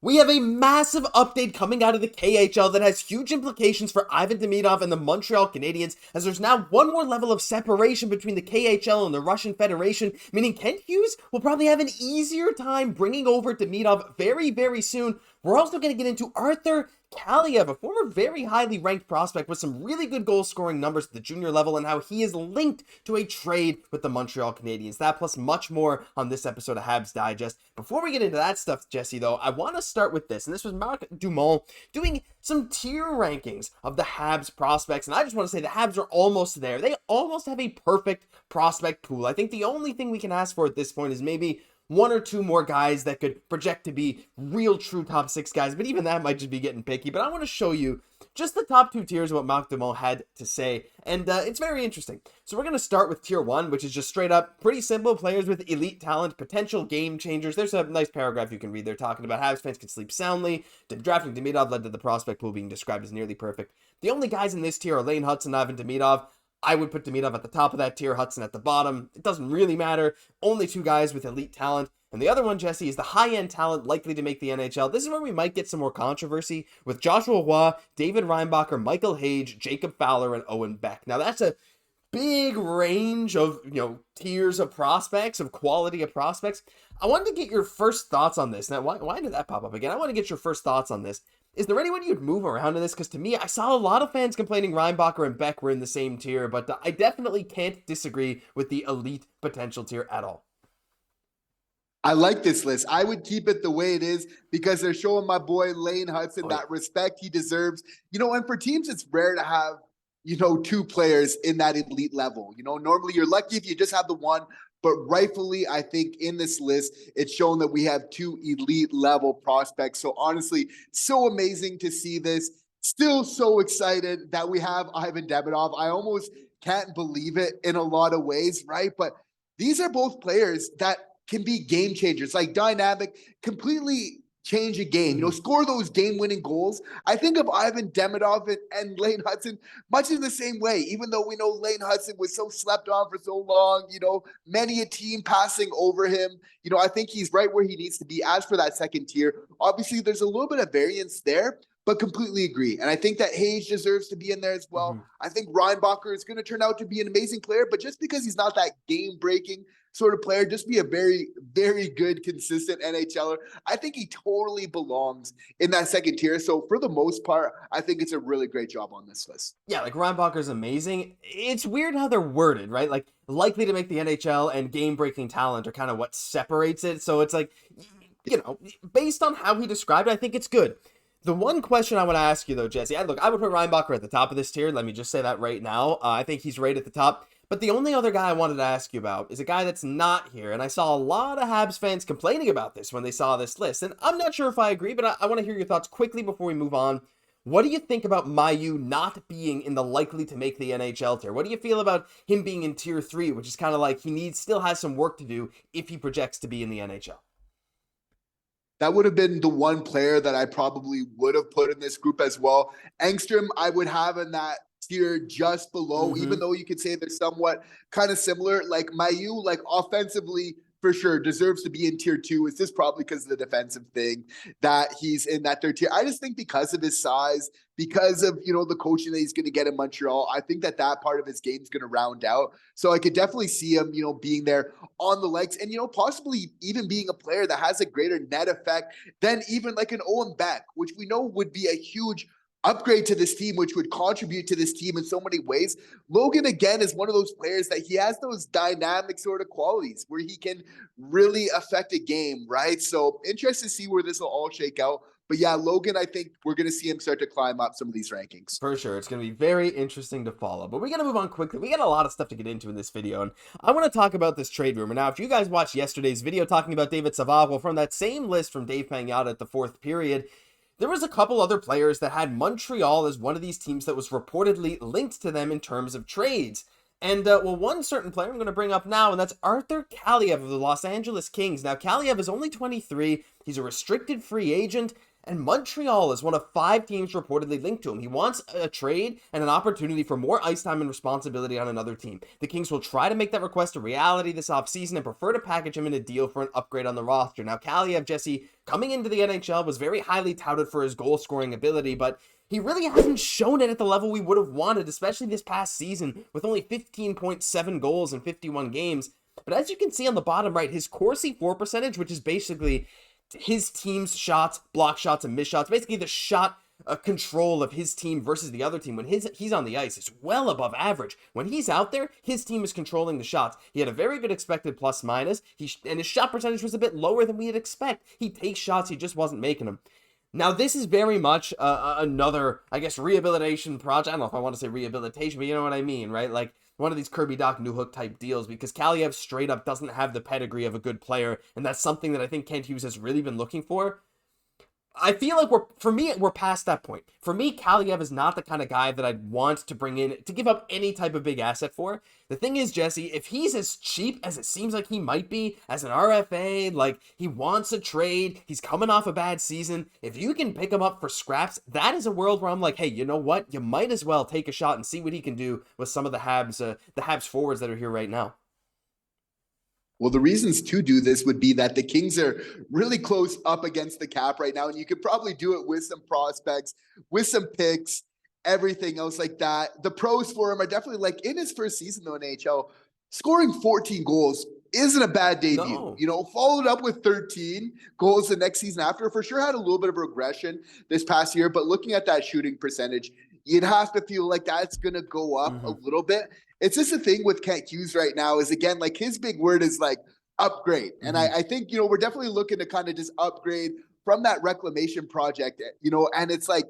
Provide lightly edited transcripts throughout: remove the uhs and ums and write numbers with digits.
We have a massive update coming out of the KHL that has huge implications for Ivan Demidov and the Montreal Canadiens, as there's now one more level of separation between the KHL and the Russian Federation, meaning Kent Hughes will probably have an easier time bringing over Demidov very soon. We're also going to get into Arber Kaliyev, a former very highly ranked prospect with some really good goal scoring numbers at the junior level, and how he is linked to a trade with the Montreal Canadiens. That plus much more on this episode of Habs Digest. Before we get into that stuff, Jesse, though, I want to start with this, and this was Marc Dumont doing some tier rankings of the Habs prospects, and I just want to say the Habs are almost there. They almost have a perfect prospect pool. I think the only thing we can ask for at this point is maybe one or two more guys that could project to be real true top six guys, but even that might just be getting picky. But I want to show you just the top two tiers of what Marc Dumont had to say, and it's very interesting. So we're going to start with tier one, which is just straight up pretty simple players with elite talent, potential game changers. There's a nice paragraph you can read there talking about Habs fans can sleep soundly. Drafting Demidov led to the prospect pool being described as nearly perfect. The only guys in this tier are Lane Hutson, Ivan Demidov. I would put Demidov at the top of that tier, Hutson at the bottom. It doesn't really matter. Only two guys with elite talent. And the other one, Jesse, is the high-end talent likely to make the NHL. This is where we might get some more controversy with Joshua Roy, David Reinbacher, Michael Hage, Jacob Fowler, and Owen Beck. Now, that's a big range of, tiers of prospects, of quality of prospects. I wanted to get your first thoughts on this. Now, why did that pop up again? I want to get your first thoughts on this. Is there anyone you'd move around in this? Because to me, I saw a lot of fans complaining Reinbacher and Beck were in the same tier, but I definitely can't disagree with the elite potential tier at all. I like this list. I would keep it the way it is because they're showing my boy Lane Hutson that respect he deserves. And for teams, it's rare to have, two players in that elite level. Normally you're lucky if you just have the one, but rightfully, I think in this list, it's shown that we have two elite level prospects. So honestly, so amazing to see this. Still so excited that we have Ivan Demidov. I almost can't believe it in a lot of ways, right? But these are both players that can be game changers, like dynamic, completely change a game, score those game-winning goals. I think of Ivan Demidov and Lane Hutson much in the same way, even though we know Lane Hutson was so slept on for so long, many a team passing over him. I think he's right where he needs to be. As for that second tier, obviously there's a little bit of variance there, but completely agree. And I think that Hage deserves to be in there as well. I think Reinbacher is going to turn out to be an amazing player, but just because he's not that game-breaking sort of player, just be a very, very good, consistent NHLer. I think he totally belongs in that second tier. So for the most part, I think it's a really great job on this list. Yeah, like Reinbacher's amazing. It's weird how they're worded, right? Like likely to make the NHL and game-breaking talent are kind of what separates it. So it's like, based on how he described it, I think it's good. The one question I want to ask you though, Jesse, I would put Reinbacher at the top of this tier. Let me just say that right now. I think he's right at the top. But the only other guy I wanted to ask you about is a guy that's not here, and I saw a lot of Habs fans complaining about this when they saw this list, and I'm not sure if I agree, but I want to hear your thoughts quickly before we move on. What do you think about Mailloux not being in the likely to make the NHL tier? What do you feel about him being in tier 3, which is kind of like still has some work to do if he projects to be in the NHL? That would have been the one player that I probably would have put in this group as well. Engstrom, I would have in that tier just below, even though you could say they're somewhat kind of similar. Like Mailloux, like offensively, for sure, deserves to be in tier 2. It's just probably because of the defensive thing that he's in that third tier. I just think because of his size, because of, the coaching that he's going to get in Montreal, I think that part of his game is going to round out. So I could definitely see him, being there on the legs and, possibly even being a player that has a greater net effect than even like an Owen Beck, which we know would be a huge upgrade to this team, which would contribute to this team in so many ways. Logan, again, is one of those players that he has those dynamic sort of qualities where he can really affect a game, right? So interested to see where this will all shake out. But yeah, Logan, I think we're going to see him start to climb up some of these rankings. For sure. It's going to be very interesting to follow. But we're going to move on quickly. We got a lot of stuff to get into in this video, and I want to talk about this trade rumor. Now, if you guys watched yesterday's video talking about David Savard, well, from that same list from Dave Pagnotta at the fourth period, there was a couple other players that had Montreal as one of these teams that was reportedly linked to them in terms of trades. And, one certain player I'm going to bring up now, and that's Arber Kaliyev of the Los Angeles Kings. Now, Kaliyev is only 23. He's a restricted free agent. And Montreal is one of 5 teams reportedly linked to him. He wants a trade and an opportunity for more ice time and responsibility on another team. The Kings will try to make that request a reality this offseason and prefer to package him in a deal for an upgrade on the roster. Now, Kaliyev, Jesse, coming into the NHL, was very highly touted for his goal-scoring ability, but he really hasn't shown it at the level we would have wanted, especially this past season, with only 15.7 goals in 51 games. But as you can see on the bottom right, his Corsi for percentage, which is basically his team's shots, block shots, and missed shots, basically the shot control of his team versus the other team when he's on the ice, is well above average. When he's out there, his team is controlling the shots. He had a very good expected plus minus, and his shot percentage was a bit lower than we'd expect. He takes shots, he just wasn't making them. Now, this is very much another, I guess, rehabilitation project. I don't know if I want to say rehabilitation, but you know what I mean, right? Like, one of these Kirby, Dach, Newhook type deals, because Kaliyev straight up doesn't have the pedigree of a good player, and that's something that I think Kent Hughes has really been looking for. I feel like we're past that point. For me, Kaliyev is not the kind of guy that I'd want to bring in to give up any type of big asset for. The thing is, Jesse, if he's as cheap as it seems like he might be as an RFA, like he wants a trade, he's coming off a bad season, if you can pick him up for scraps, that is a world where I'm like, hey, you know what? You might as well take a shot and see what he can do with some of the Habs forwards that are here right now. Well, the reasons to do this would be that the Kings are really close up against the cap right now, and you could probably do it with some prospects, with some picks, everything else like that. The pros for him are definitely, like, in his first season though in AHL, scoring 14 goals isn't a bad debut. No. You know, followed up with 13 goals the next season after. For sure had a little bit of regression this past year, but looking at that shooting percentage, you'd have to feel like that's going to go up a little bit. It's just the thing with Kent Hughes right now is, again, like his big word is like upgrade. And I think, you know, we're definitely looking to kind of just upgrade from that reclamation project, you know, and it's like,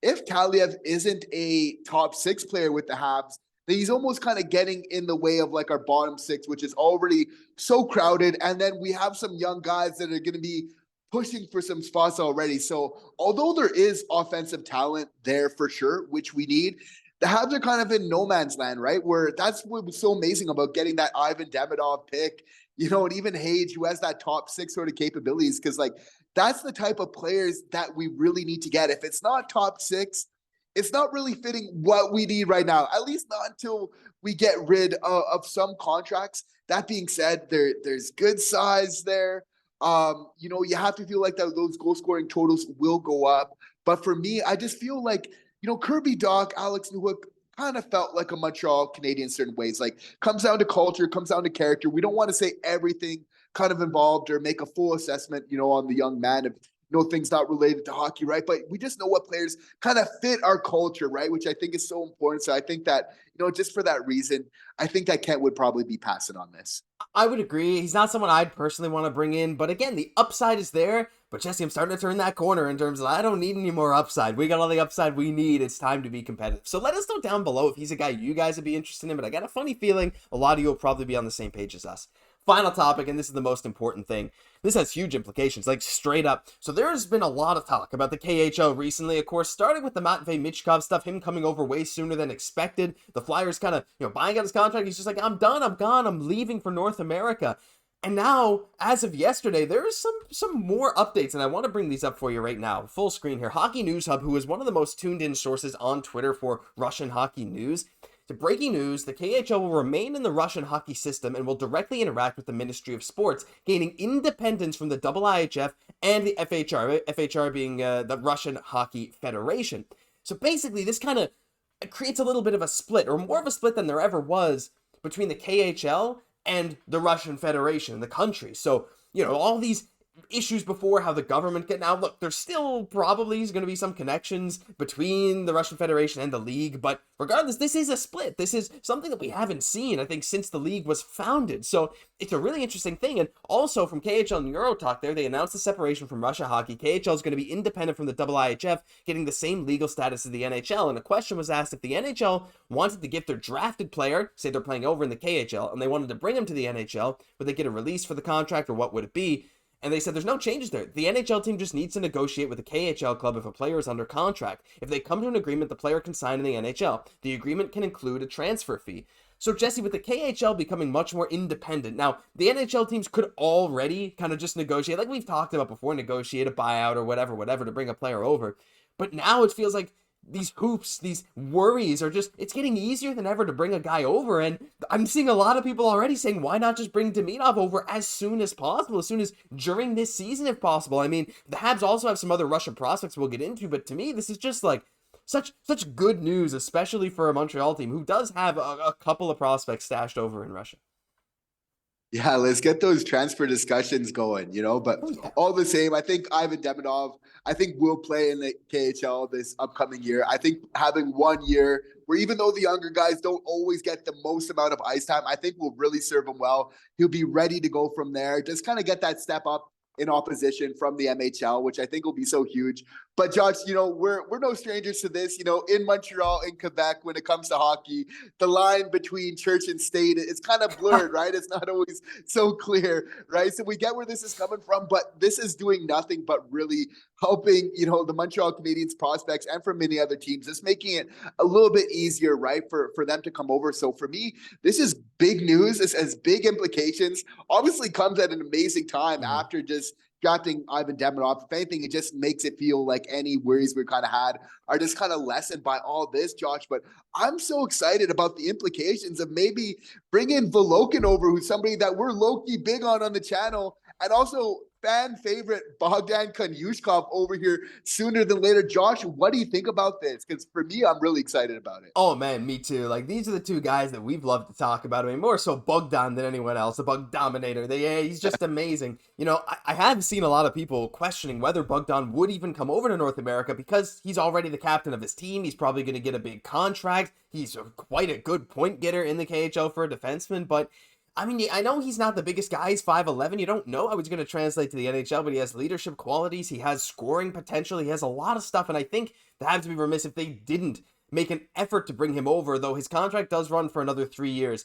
if Kaliyev isn't a top 6 player with the Habs, then he's almost kind of getting in the way of like our bottom 6, which is already so crowded. And then we have some young guys that are going to be pushing for some spots already. So although there is offensive talent there for sure, which we need, the Habs are kind of in no man's land, right? Where that's what was so amazing about getting that Ivan Demidov pick, you know, and even Xhekaj, who has that top 6 sort of capabilities. Cause like, that's the type of players that we really need to get. If it's not top 6, it's not really fitting what we need right now, at least not until we get rid of some contracts. That being said, there's good size there. You know, you have to feel like that those goal scoring totals will go up. But for me, I just feel like, you know, Kirby, Dach, Alex Newhook kind of felt like a Montreal Canadiens in certain ways. Like, comes down to culture, comes down to character. We don't want to say everything kind of involved or make a full assessment, you know, on the young man of, you know, things not related to hockey, right? But we just know what players kind of fit our culture, right? Which I think is so important. So I think that, you know, just for that reason, I think that Kent would probably be passing on this. I would agree. He's not someone I'd personally want to bring in, but again, the upside is there. But Jesse, I'm starting to turn that corner in terms of I don't need any more upside. We got all the upside we need. It's time to be competitive. So let us know down below if he's a guy you guys would be interested in, but I got a funny feeling a lot of you will probably be on the same page as us. Final topic, and this is the most important thing. This has huge implications, like straight up. So there's been a lot of talk about the KHL recently, of course, starting with the Matvei Michkov stuff, him coming over way sooner than expected. The Flyers kind of, you know, buying out his contract. He's just like, I'm done, I'm gone, I'm leaving for North America. And now, as of yesterday, there's some more updates, and I want to bring these up for you right now. Full screen here. Hockey News Hub, who is one of the most tuned-in sources on Twitter for Russian hockey news. The breaking news, the KHL will remain in the Russian hockey system and will directly interact with the Ministry of Sports, gaining independence from the IIHF and the FHR, FHR being the Russian Hockey Federation. So basically, this kind of creates a little bit of a split, or more of a split than there ever was, between the KHL and the Russian Federation, the country. So, you know, all these issues before, how the government get now, look, there's still probably going to be some connections between the Russian Federation and the league, but regardless, this is a split. This is something that we haven't seen, I think, since the league was founded. So it's a really interesting thing. And also from KHL and Eurotalk there, they announced the separation from Russia hockey. KHL is going to be independent from the IIHF, getting the same legal status as the NHL. And a question was asked if the NHL wanted to give their drafted player, say they're playing over in the KHL, and they wanted to bring him to the NHL, would they get a release for the contract, or what would it be? And they said there's no changes there. The NHL team just needs to negotiate with the KHL club if a player is under contract. If they come to an agreement, the player can sign in the NHL. The agreement can include a transfer fee. So, Jesse, with the KHL becoming much more independent, now, the NHL teams could already kind of just negotiate, like we've talked about before, negotiate a buyout or whatever to bring a player over. But now it feels like these hoops, these worries are just, it's getting easier than ever to bring a guy over. And I'm seeing a lot of people already saying, why not just bring Demidov over as soon as possible, as soon as during this season, if possible. I mean, the Habs also have some other Russian prospects we'll get into, but to me, this is just like, such good news, especially for a Montreal team who does have a couple of prospects stashed over in Russia. Yeah, let's get those transfer discussions going, but all the same, I think Ivan Demidov, I think will play in the KHL this upcoming year. I think having 1 year where even though the younger guys don't always get the most amount of ice time, I think will really serve him well. He'll be ready to go from there. Just kind of get that step up in opposition from the MHL, which I think will be so huge. But Josh, we're no strangers to this. In Montreal, in Quebec, when it comes to hockey, the line between church and state is kind of blurred, right? It's not always so clear, right? So we get where this is coming from, but this is doing nothing but really helping, the Montreal Canadiens prospects and for many other teams, just making it a little bit easier, right, for them to come over. So for me, this is big news. This has big implications. Obviously comes at an amazing time after just drafting Ivan Demidov. If anything, it just makes it feel like any worries we kind of had are just kind of lessened by all this, Josh. But I'm so excited about the implications of maybe bringing Volokin over, who's somebody that we're low-key big on the channel, and also fan favorite Bogdan Konyushkov over here sooner than later. Josh, what do you think about this? Because for me, I'm really excited about it. Oh man, me too. Like, these are the two guys that we've loved to talk about. I mean, more so Bogdan than anyone else, the Bug Dominator. He's just amazing. I have seen a lot of people questioning whether Bogdan would even come over to North America because he's already the captain of his team. He's probably going to get a big contract. He's quite a good point getter in the KHL for a defenseman, but I mean, I know he's not the biggest guy. He's 5'11". You don't know how he's going to translate to the NHL, but he has leadership qualities. He has scoring potential. He has a lot of stuff, and I think the Habs would be remiss if they didn't make an effort to bring him over, though his contract does run for another 3 years.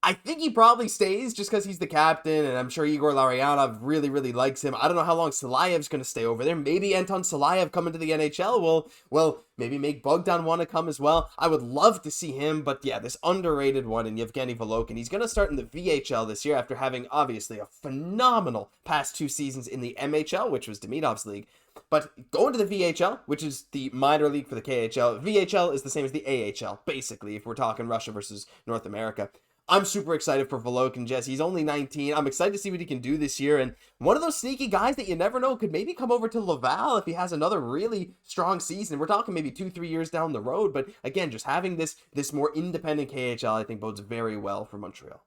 I think he probably stays just because he's the captain, and I'm sure Igor Larionov really, really likes him. I don't know how long Salayev's going to stay over there. Maybe Anton Salayev coming to the NHL will maybe make Bogdan want to come as well. I would love to see him, but yeah, this underrated one in Yevgeny Volokin. He's going to start in the VHL this year after having, obviously, a phenomenal past 2 seasons in the MHL, which was Demidov's league. But going to the VHL, which is the minor league for the KHL, VHL is the same as the AHL, basically, if we're talking Russia versus North America. I'm super excited for Volokin, Jesse. He's only 19. I'm excited to see what he can do this year. And one of those sneaky guys that you never know could maybe come over to Laval if he has another really strong season. We're talking maybe 2-3 years down the road. But again, just having this more independent KHL, I think bodes very well for Montreal.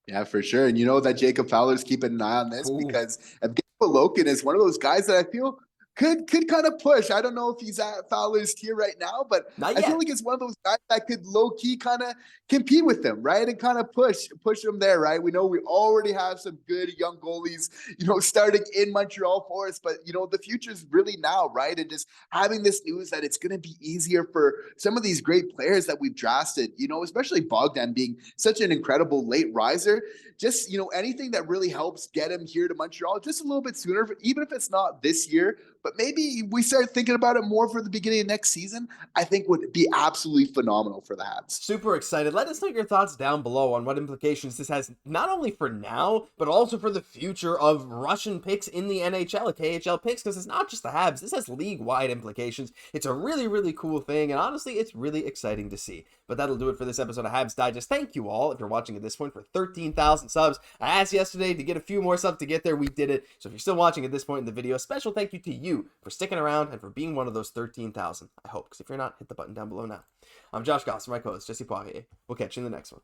Yeah, for sure. And you know that Jacob Fowler's keeping an eye on this because Volokin is one of those guys that I feel could kind of push. I don't know if he's at Fowler's tier right now, but I feel like it's one of those guys that could low-key kind of compete with them, right? And kind of push them there, right? We know we already have some good young goalies, starting in Montreal for us, but, the future's really now, right? And just having this news that it's going to be easier for some of these great players that we've drafted, especially Bogdan being such an incredible late riser, just, anything that really helps get him here to Montreal just a little bit sooner, even if it's not this year, but maybe we start thinking about it more for the beginning of next season, I think would be absolutely phenomenal for the Habs. Super excited. Let us know your thoughts down below on what implications this has, not only for now, but also for the future of Russian picks in the NHL, KHL picks, because it's not just the Habs. This has league-wide implications. It's a really, really cool thing, and honestly, it's really exciting to see. But that'll do it for this episode of Habs Digest. Thank you all, if you're watching at this point, for 13,000 subs. I asked yesterday to get a few more subs to get there. We did it. So if you're still watching at this point in the video, a special thank you to you for sticking around and for being one of those 13,000. I hope, because if you're not, hit the button down below now. I'm Josh Gosse, my co-host, Jesse Poirier. We'll catch you in the next one.